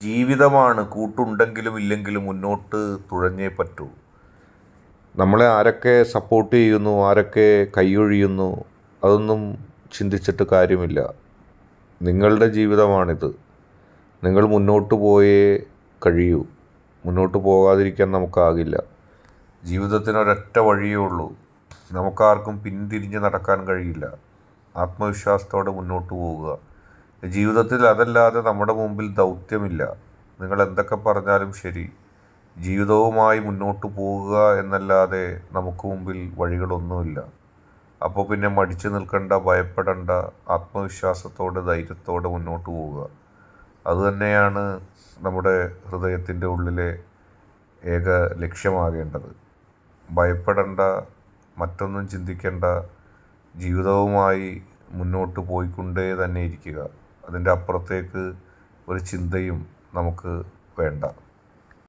ജീവിതമാണ്, കൂട്ടുണ്ടെങ്കിലും ഇല്ലെങ്കിലും മുന്നോട്ട് തുഴഞ്ഞേ പറ്റൂ. നമ്മളെ ആരൊക്കെ സപ്പോർട്ട് ചെയ്യുന്നു, ആരൊക്കെ കൈയൊഴിയുന്നു, അതൊന്നും ചിന്തിച്ചിട്ട് കാര്യമില്ല. നിങ്ങളുടെ ജീവിതമാണിത്. നിങ്ങൾ മുന്നോട്ട് പോയേ കഴിയൂ. മുന്നോട്ട് പോകാതിരിക്കാൻ നമുക്കാകില്ല. ജീവിതത്തിനൊരൊറ്റ വഴിയേ ഉള്ളൂ. നമുക്കാർക്കും പിന്തിരിഞ്ഞ് നടക്കാൻ കഴിയില്ല. ആത്മവിശ്വാസത്തോടെ മുന്നോട്ട് പോവുക. ജീവിതത്തിൽ അതല്ലാതെ നമ്മുടെ മുമ്പിൽ ദൗത്യമില്ല. നിങ്ങൾ എന്തൊക്കെ പറഞ്ഞാലും ശരി, ജീവിതവുമായി മുന്നോട്ട് പോവുക എന്നല്ലാതെ നമുക്ക് മുമ്പിൽ വഴികളൊന്നുമില്ല. അപ്പോൾ പിന്നെ മടിച്ചു നിൽക്കണ്ട, ഭയപ്പെടേണ്ട, ആത്മവിശ്വാസത്തോടെ ധൈര്യത്തോടെ മുന്നോട്ട് പോവുക. അതുതന്നെയാണ് നമ്മുടെ ഹൃദയത്തിൻ്റെ ഉള്ളിലെ ഏക ലക്ഷ്യമാകേണ്ടത്. ഭയപ്പെടേണ്ട, മറ്റൊന്നും ചിന്തിക്കേണ്ട, ജീവിതവുമായി മുന്നോട്ട് പോയിക്കൊണ്ടേ തന്നെ ഇരിക്കുക. അതിൻ്റെ അപ്പുറത്തേക്ക് ഒരു ചിന്തയും നമുക്ക് വേണ്ട.